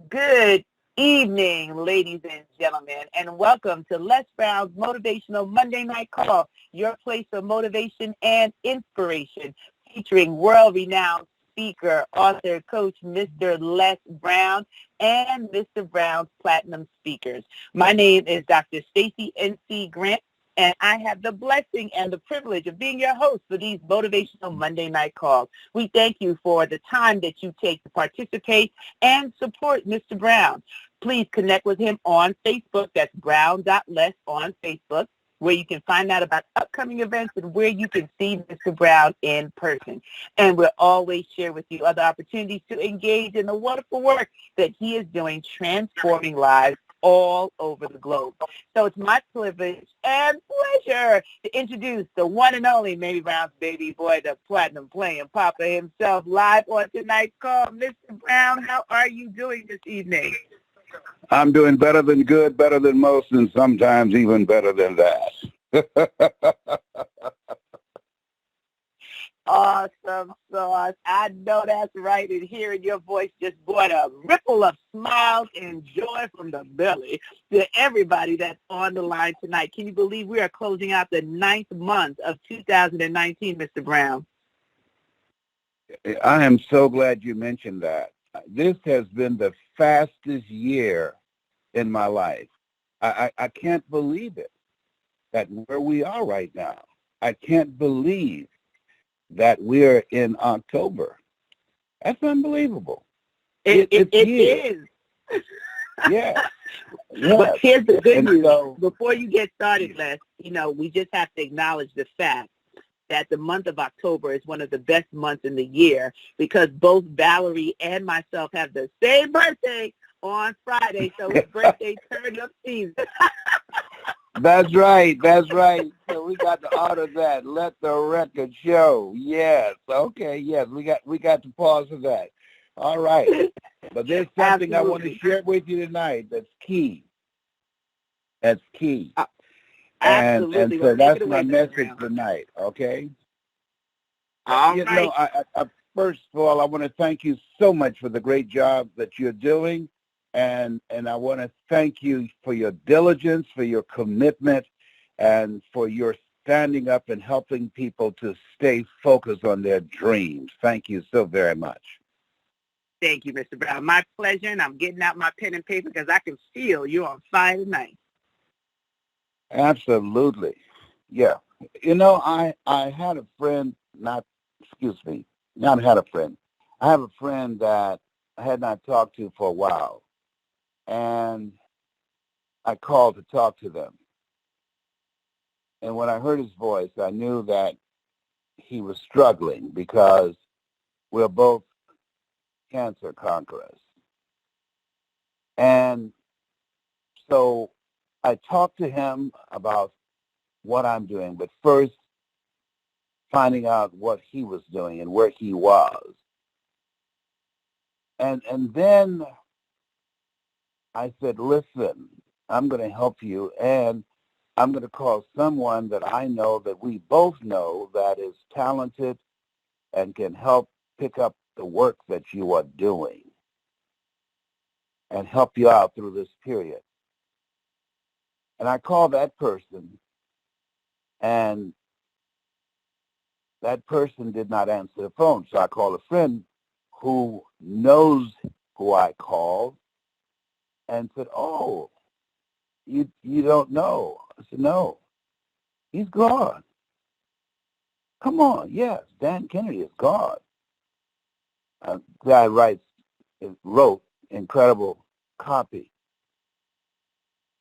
Good evening, ladies and gentlemen, and welcome to Les Brown's Motivational Monday Night Call, your place for motivation and inspiration, featuring world-renowned speaker, author, coach, Mr. Les Brown, and Mr. Brown's Platinum Speakers. My name is Dr. Stacy N.C. Grant, and I have the blessing and the privilege of being your host for these motivational Monday night calls. We thank you for the time that you take to participate and support Mr. Brown. Please connect with him on Facebook. That's brown.les on Facebook, where you can find out about upcoming events and where you can see Mr. Brown in person. And we'll always share with you other opportunities to engage in the wonderful work that he is doing, transforming lives all over the globe. So it's my privilege and pleasure to introduce the one and only Mamie Brown's baby boy, the platinum playing papa himself, live on tonight's call. Mr. Brown, how are you doing this evening? I'm doing better than good, better than most, and sometimes even better than that. Awesome sauce. I know that's right. And hearing your voice just brought a ripple of smiles and joy from the belly to everybody that's on the line tonight. Can you believe we are closing out the 9th month of 2019, Mr. Brown? I am so glad you mentioned that. This has been the fastest year in my life. I can't believe it, that where we are right now. I can't believe that we're in October. That's unbelievable. It is. Yeah. But here's the good news. So, before you get started, Les, we just have to acknowledge the fact that the month of October is one of the best months in the year because both Valerie and myself have the same birthday on Friday, so it's birthday turn-up season. That's right. So we got to honor that. Let the record show. Yes. Okay. Yes. We got to pause for that. All right. But there's something I want to share with you tonight that's key. That's key. Absolutely. And so that's my message tonight. Okay. All right. I first of all, I want to thank you so much for the great job that you're doing. And I want to thank you for your diligence, for your commitment, and for your standing up and helping people to stay focused on their dreams. Thank you so very much. Thank you, Mr. Brown. My pleasure, and I'm getting out my pen and paper because I can feel you're on fire tonight. Absolutely. Yeah. I had a friend, I have a friend that I had not talked to for a while. And I called to talk to them. And when I heard his voice, I knew that he was struggling because we're both cancer conquerors. And so I talked to him about what I'm doing, but first finding out what he was doing and where he was. And then I said, listen, I'm going to help you, and I'm going to call someone that I know that we both know that is talented and can help pick up the work that you are doing and help you out through this period. And I called that person, and that person did not answer the phone. So I called a friend who knows who I called and said, oh, you don't know. I said, no, he's gone. Come on, yes, Dan Kennedy is gone. Guy wrote incredible copy,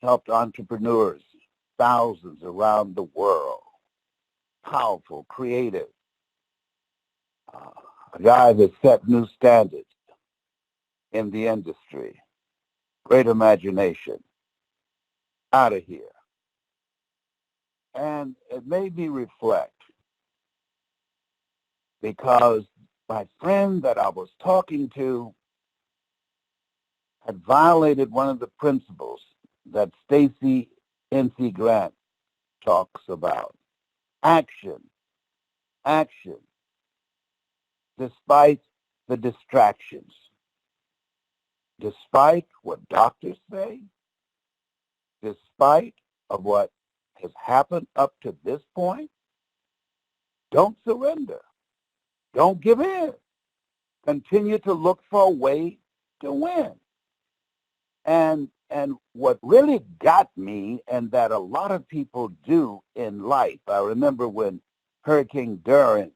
helped entrepreneurs, thousands around the world, powerful, creative, a guy that set new standards in the industry, great imagination, out of here. And it made me reflect because my friend that I was talking to had violated one of the principles that Stacy N.C. Grant talks about. Action, despite the distractions. despite what doctors say, despite of what has happened up to this point, don't surrender. Don't give in. Continue to look for a way to win. And what really got me, and that a lot of people do in life, I remember when Hurricane Dorian,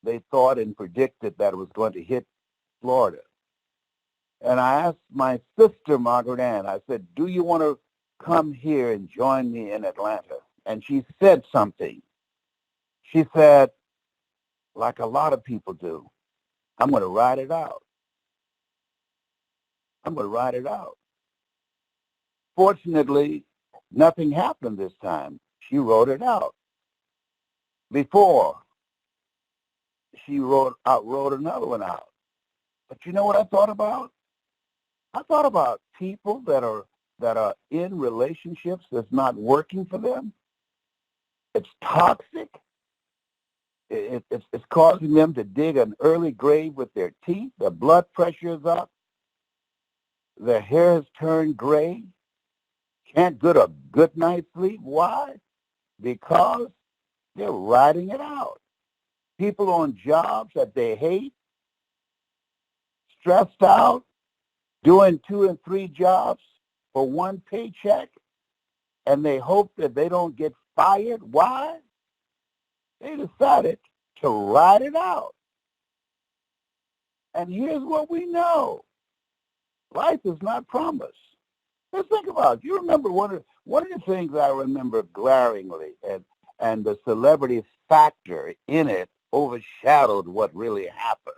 they thought and predicted that it was going to hit Florida. And I asked my sister, Margaret Ann, I said, do you want to come here and join me in Atlanta? And she said something. She said, like a lot of people do, I'm going to ride it out. I'm going to ride it out. Fortunately, nothing happened this time. She wrote it out. Before, she wrote another one out. But you know what I thought about? I thought about people that are in relationships that's not working for them. It's toxic. It's causing them to dig an early grave with their teeth. Their blood pressure is up. Their hair has turned gray. Can't get a good night's sleep. Why? Because they're riding it out. People on jobs that they hate, stressed out, doing 2 and 3 jobs for one paycheck, and they hope that they don't get fired. Why? They decided to ride it out. And here's what we know. Life is not promised. Let's think about it. You remember one of the things I remember glaringly, and the celebrity factor in it overshadowed what really happened.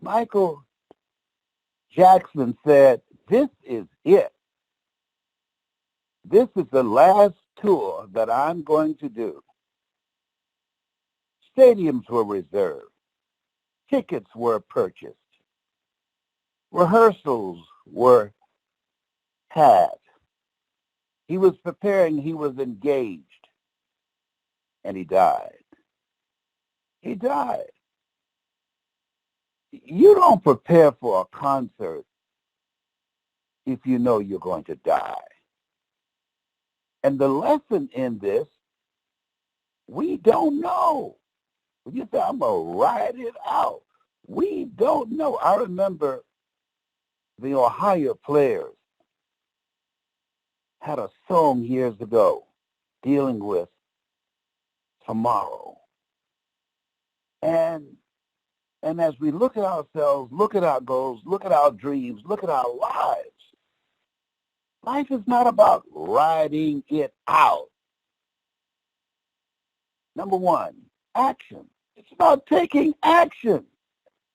Michael Jackson said, this is it. This is the last tour that I'm going to do. Stadiums were reserved. Tickets were purchased. Rehearsals were had. He was preparing. He was engaged. And he died. He died. You don't prepare for a concert if you know you're going to die. And the lesson in this, we don't know. You say, I'm going to ride it out. We don't know. I remember the Ohio Players had a song years ago dealing with tomorrow. And as we look at ourselves, look at our goals, look at our dreams, look at our lives, life is not about riding it out. Number one, action. It's about taking action.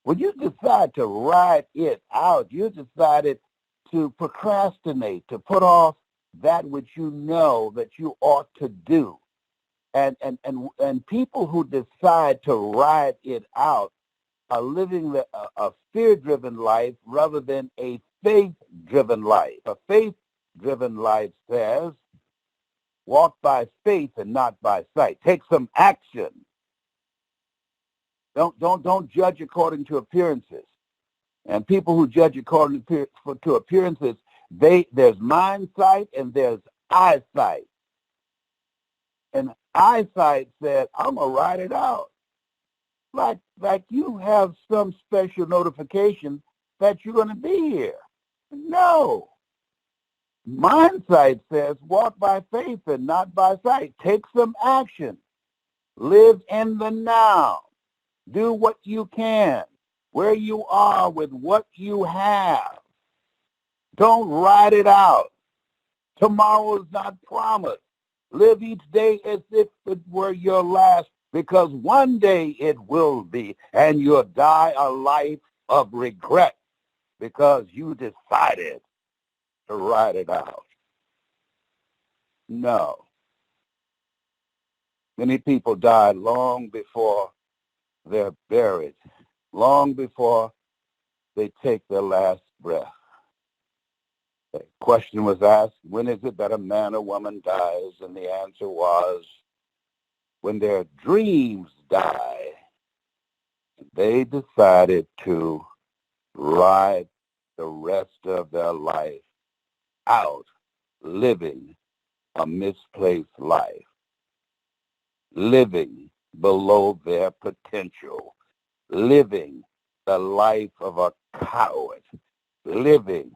When you decide to ride it out, you decided to procrastinate, to put off that which you know that you ought to do. And people who decide to ride it out are living a fear-driven life rather than a faith-driven life. A faith-driven life says, walk by faith and not by sight. Take some action. Don't judge according to appearances. And people who judge according to appearances, there's mind sight and there's eyesight. And eyesight said, I'm gonna ride it out. Like you have some special notification that you're gonna be here. No. Mind sight says, walk by faith and not by sight. Take some action. Live in the now. Do what you can, where you are with what you have. Don't ride it out. Tomorrow is not promised. Live each day as if it were your last, because one day it will be, and you'll die a life of regret because you decided to ride it out. No. Many people died long before they're buried, long before they take their last breath. The question was asked, when is it that a man or woman dies? And the answer was, when their dreams die. They decided to ride the rest of their life out living a misplaced life, living below their potential, living the life of a coward, living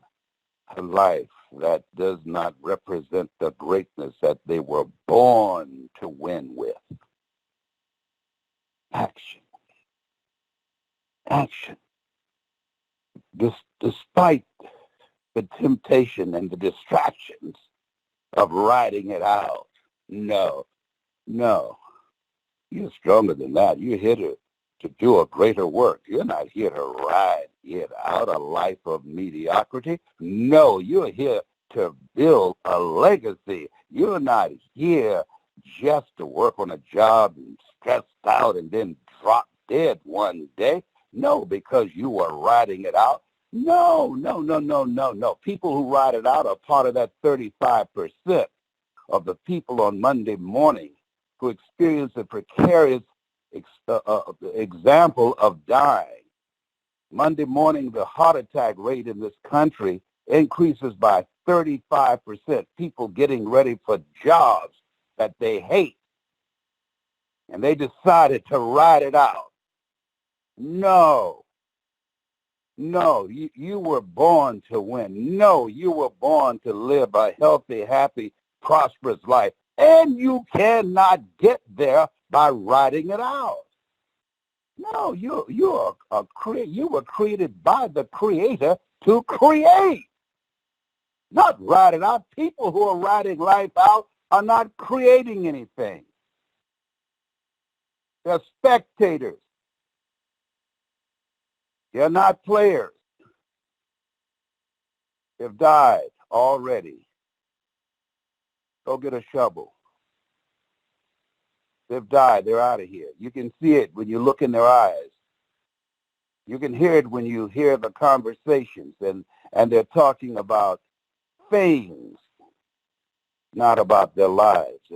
a life that does not represent the greatness that they were born to win with. Action, action. Despite the temptation and the distractions of riding it out, no, no. You're stronger than that. You're here to do a greater work. You're not here to ride it out, a life of mediocrity. No, you're here to build a legacy. You're not here just to work on a job and stressed out and then drop dead one day. No, because you are riding it out. No, no, no, no, no, no. People who ride it out are part of that 35% of the people on Monday morning who experience a precarious example of dying. Monday morning, the heart attack rate in this country increases by 35%. People getting ready for jobs that they hate, and they decided to ride it out. No, no, you were born to win. No, you were born to live a healthy, happy, prosperous life. And you cannot get there by writing it out. No, you were created by the Creator to create, not write it out. People who are writing life out are not creating anything. They're spectators. They're not players. They've died already. Go get a shovel. They've died. They're out of here. You can see it when you look in their eyes. You can hear it when you hear the conversations, and they're talking about things, not about their lives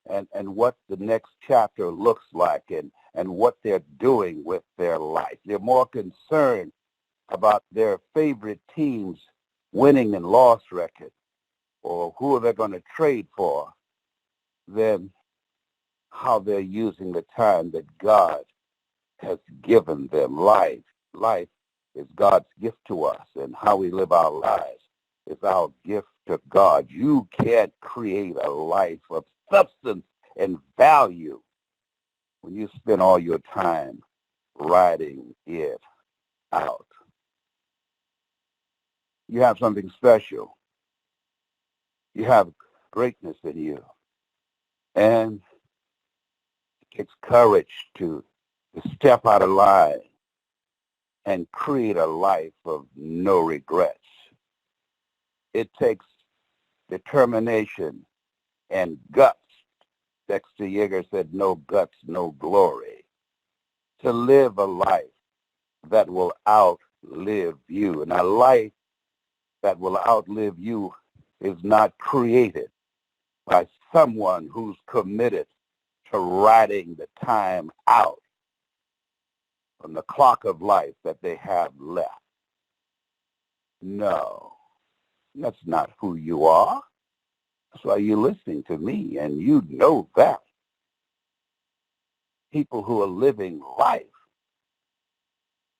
and what the next chapter looks like and what they're doing with their life. They're more concerned about their favorite team's winning and loss record or who they're going to trade for than how they're using the time that God has given them. Life is God's gift to us, and how we live our lives is our gift to God. You can't create a life of substance and value when you spend all your time writing it out. You have something special. You have greatness in you. And it takes courage to step out of line and create a life of no regrets. It takes determination and guts. Dexter Yeager said, no guts, no glory. To live a life that will outlive you. And a life that will outlive you is not created by someone who's committed to riding the time out from the clock of life that they have left. No, that's not who you are. That's why you're listening to me, and you know that. People who are living life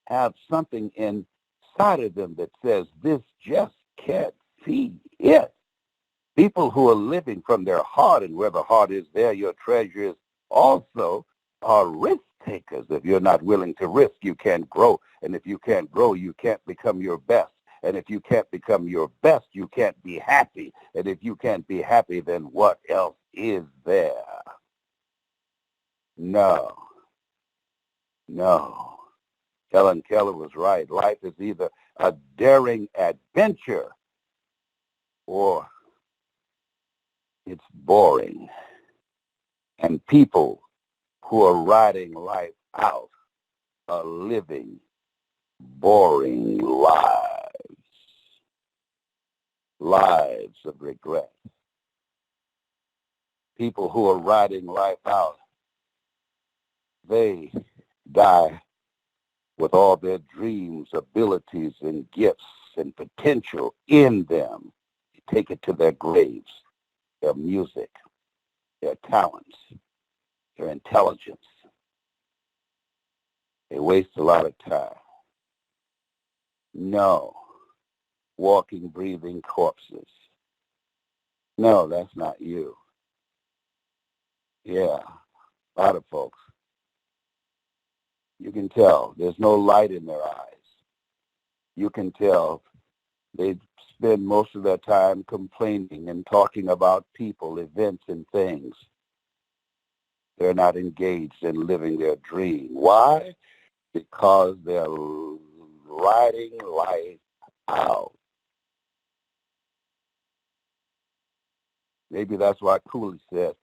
have something inside of them that says, this just can't be it. People who are living from their heart, and where the heart is, there your treasure is also, are risk takers. If you're not willing to risk, you can't grow. And if you can't grow, you can't become your best. And if you can't become your best, you can't be happy. And if you can't be happy, then what else is there? No. Helen Keller was right. Life is either a daring adventure or it's boring. And people who are riding life out are living boring lives of regret. People who are riding life out, they die with all their dreams, abilities, and gifts and potential in them. They take it to their graves, their music, their talents, their intelligence. They waste a lot of time. No, walking, breathing corpses. No, that's not you. Yeah, a lot of folks. You can tell there's no light in their eyes. You can tell they spend most of their time complaining and talking about people, events, and things. They're not engaged in living their dream. Why? Because they're riding life out. Maybe that's why Cooley said,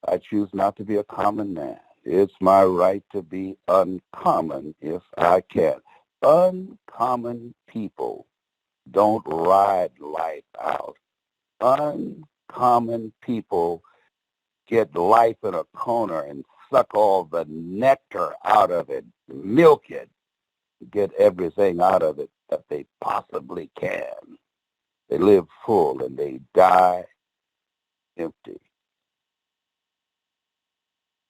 I choose not to be a common man. It's my right to be uncommon if I can. Uncommon people don't ride life out. Uncommon people get life in a corner and suck all the nectar out of it, milk it, get everything out of it that they possibly can. They live full and they die empty.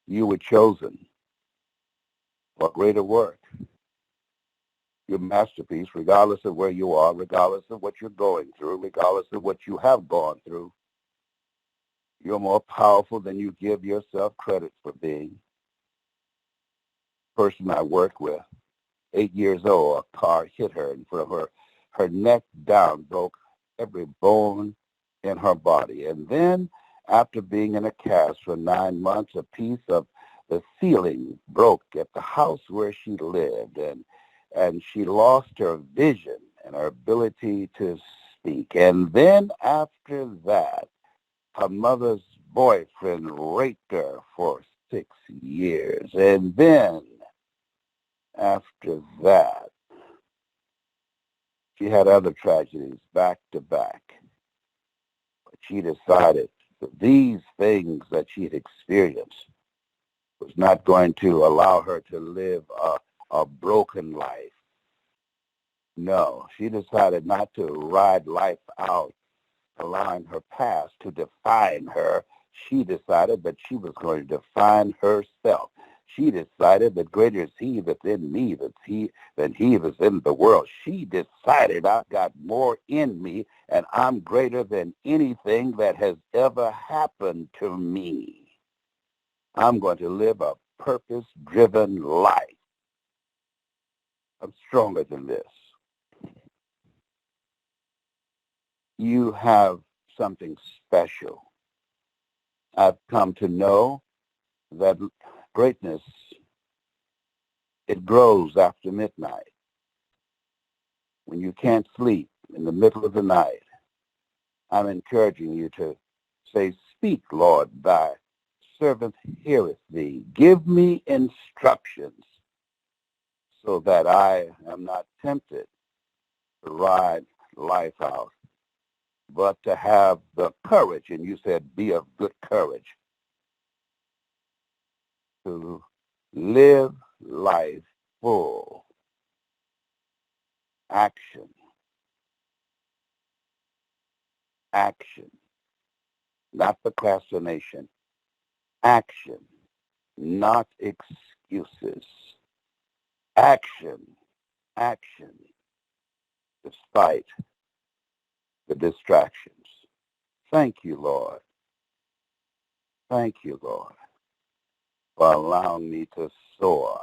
You were chosen for greater work. Your masterpiece, regardless of where you are, regardless of what you're going through, regardless of what you have gone through, you're more powerful than you give yourself credit for being. Person I work with, 8 years old, a car hit her and from her neck down broke every bone in her body. And then after being in a cast for 9 months, a piece of the ceiling broke at the house where she lived, and she lost her vision and her ability to speak. And then after that, her mother's boyfriend raped her for 6 years. And then after that, she had other tragedies back to back. But she decided that these things that she had experienced was not going to allow her to live a broken life. No, she decided not to ride life out, allowing her past to define her. She decided that she was going to define herself. She decided that greater is he that's in me than he that's in the world. She decided I've got more in me and I'm greater than anything that has ever happened to me. I'm going to live a purpose-driven life. I'm stronger than this. You have something special. I've come to know that greatness, it grows after midnight. When you can't sleep in the middle of the night, I'm encouraging you to say, speak, Lord, thy servant heareth thee. Give me instructions so that I am not tempted to ride life out, but to have the courage, and you said be of good courage, to live life full. Action. Action. Not procrastination. Action. Not excuses. Action. Action. Despite the distractions. Thank you, Lord. Thank you, Lord, for allowing me to soar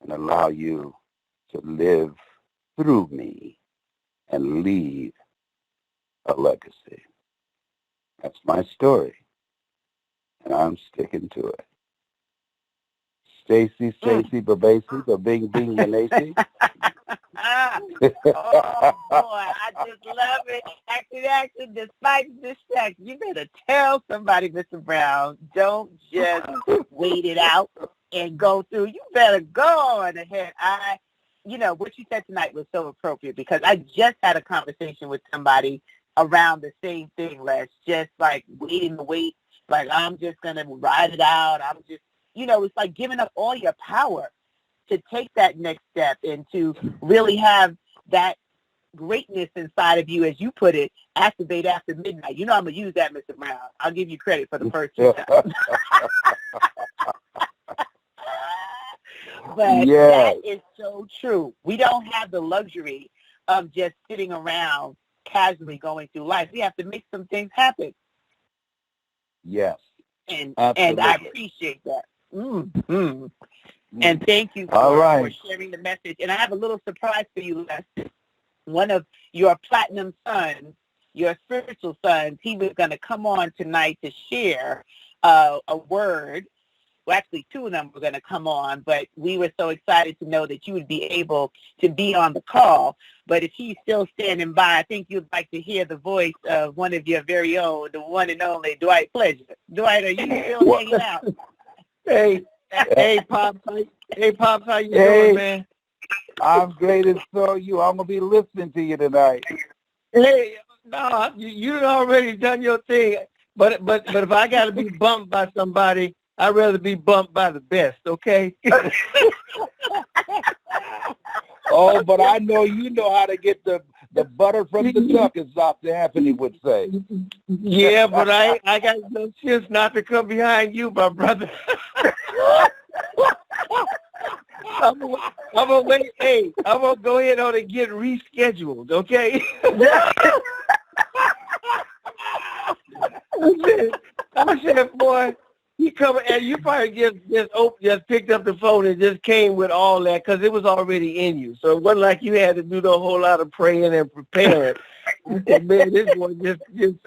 and allow you to live through me and leave a legacy. That's my story, and I'm sticking to it. Stacy, Babasi, Bing, Manacy. Oh, boy, I just love it. Action, despite the distraction. You better tell somebody, Mr. Brown, don't just wait it out and go through. You better go on ahead. What you said tonight was so appropriate because I just had a conversation with somebody around the same thing, Les, just like waiting to wait, like I'm just going to ride it out. I'm just, it's like giving up all your power to take that next step and to really have that greatness inside of you, as you put it, activate after midnight. You know I'm going to use that, Mr. Brown. I'll give you credit for the first two times. But that is so true. We don't have the luxury of just sitting around casually going through life. We have to make some things happen. Yes. And I appreciate that. Mm-hmm. And thank you for sharing the message. And I have a little surprise for you, Les. One of your platinum sons, your spiritual sons, he was going to come on tonight to share a word. Well, actually, two of them were going to come on, but we were so excited to know that you would be able to be on the call. But if he's still standing by, I think you'd like to hear the voice of one of your very own, the one and only Dwight Pleasure. Dwight, are you still hanging out? Hey, Pops. Hey, Pops, how you doing, man? I'm great, and so you. I'm going to be listening to you tonight. Hey, no, you already done your thing. But if I got to be bumped by somebody, I'd rather be bumped by the best, okay? Oh, but I know you know how to get the butter from the duck, as Dr. Anthony would say. Yeah, but I got no chance not to come behind you, my brother. I'm gonna wait. Hey, I'm gonna go ahead on and get rescheduled, okay? I said, boy, he coming, and you probably just picked up the phone and just came with all that because it was already in you. So it wasn't like you had to do the whole lot of praying and preparing. I said, man, this boy just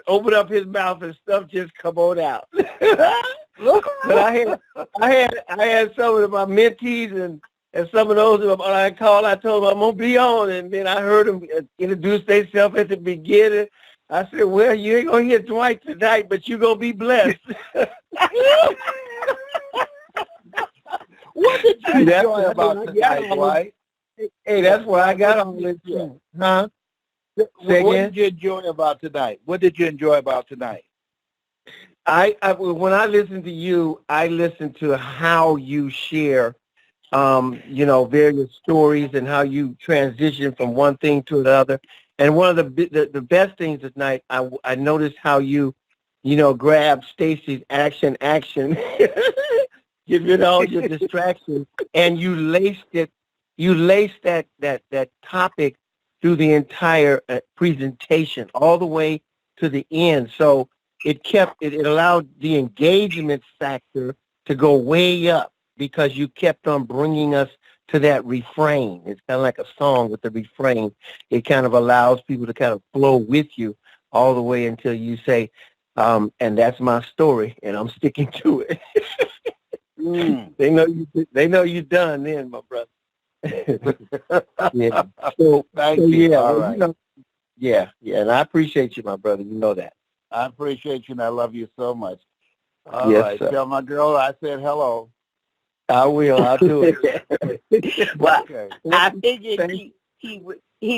open up his mouth and stuff just come on out. But I had some of my mentees and some of those I told them I'm gonna be on, and then I heard them introduce themselves at the beginning. I said, well, you ain't going to hear Dwight tonight, but you're going to be blessed. What did you enjoy about tonight, Dwight? Hey, that's where I got on this too. Huh? What did you enjoy about tonight? What did you enjoy about tonight? When I listen to you, I listen to how you share, various stories and how you transition from one thing to another. And one of the best things tonight, I noticed how you grab Stacy's action, get rid of all your distractions, and you laced that topic through the entire presentation all the way to the end. So it allowed the engagement factor to go way up because you kept on bringing us to that refrain. It's kind of like a song with the refrain. It kind of allows people to kind of flow with you all the way until you say, and that's my story, and I'm sticking to it. They know you done then, my brother. Yeah. Thank you. Yeah, all right. Yeah, and I appreciate you, my brother. You know that. I appreciate you, and I love you so much. All Yes, right. sir. Tell my girl I said hello. I will. I'll do it. Well, okay. I figured he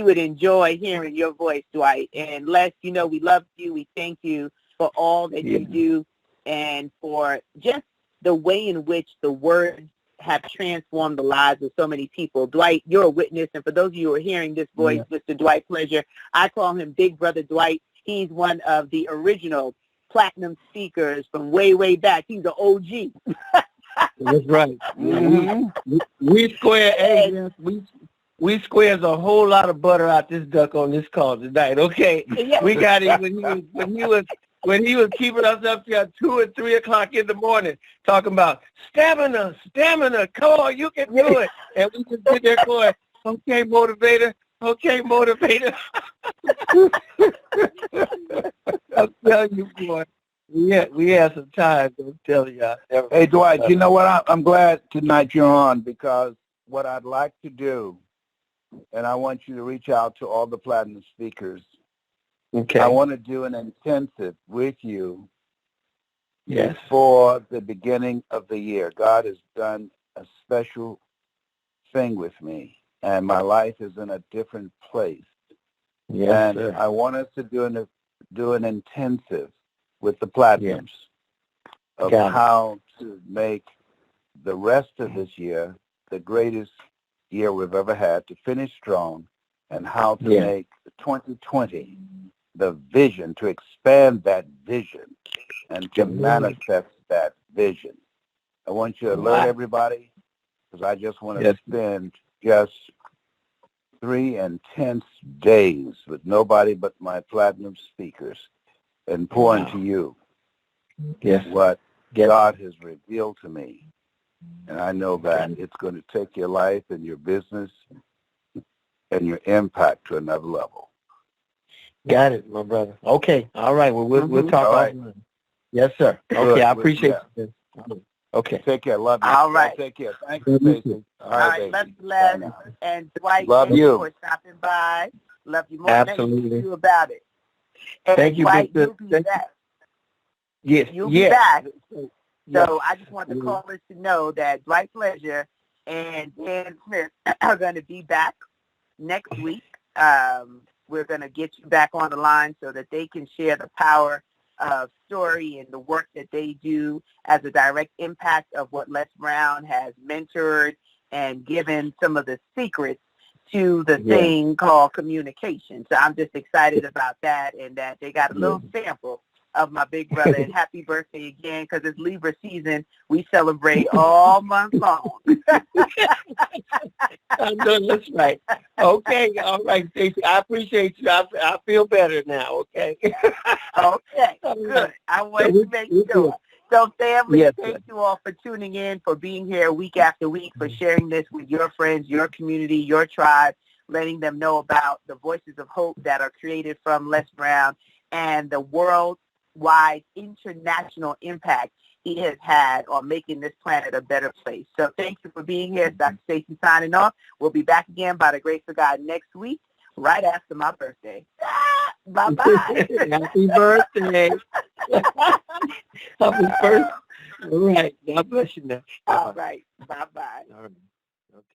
would enjoy hearing your voice, Dwight. And Les, we love you. We thank you for all that you do and for just the way in which the words have transformed the lives of so many people. Dwight, you're a witness. And for those of you who are hearing this voice, Mr. Dwight Pleasure, I call him Big Brother Dwight. He's one of the original platinum speakers from way, way back. He's an OG. That's right. Mm-hmm. We square we squares a whole lot of butter out this duck on this call tonight. Okay, we got it when he was keeping us up till 2 and 3 o'clock in the morning talking about stamina. Come on, you can do it. And we just sit there going, okay, motivator. I'm telling you, boy. We had some time, I'm telling y'all. Hey, Dwight, you know what? I'm glad tonight you're on because what I'd like to do, and I want you to reach out to all the platinum speakers. Okay. I want to do an intensive with you before the beginning of the year. God has done a special thing with me, and my life is in a different place. Yes, and sir. I want us to do an intensive with the platinums of how to make the rest of this year the greatest year we've ever had, to finish strong, and how to make 2020 the vision, to expand that vision and to manifest that vision. I want you to alert everybody, because I just want to spend just 3 intense days with nobody but my platinum speakers and pour into you what God has revealed to me. And I know that it's going to take your life and your business and your impact to another level. Got it, my brother. Okay. All right. Well, we'll talk offline. Yes, sir. Okay. Good. I appreciate you. Okay. Take care. Love you. All right. Take care. Thank you, Stacey. All right. Let's Les and Dwight. Love thank you for stopping by. Love you more. Absolutely. Thank you about it. And thank you, Dwight, Victor. you'll be back. Yes. You'll be back. So I just want the callers to know that Dwight Pleasure and Dan Smith are going to be back next week. We're going to get you back on the line so that they can share the power of story and the work that they do as a direct impact of what Les Brown has mentored and given some of the secrets to the thing called communication. So I'm just excited about that, and that they got a little sample of my big brother. And happy birthday again, because it's Libra season. We celebrate all month long. That's right. Okay. All right, Stacey. I appreciate you. I feel better now. Okay. Okay. Good. I want to make sure. So, family, thank you all for tuning in, for being here week after week, for sharing this with your friends, your community, your tribe, letting them know about the voices of hope that are created from Les Brown and the worldwide international impact he has had on making this planet a better place. So thank you for being here. It's Dr. Stacey signing off. We'll be back again by the grace of God next week, right after my birthday. Bye-bye. Happy birthday. Happy birthday. All right. God bless you now. All right. Bye-bye. All right. Okay.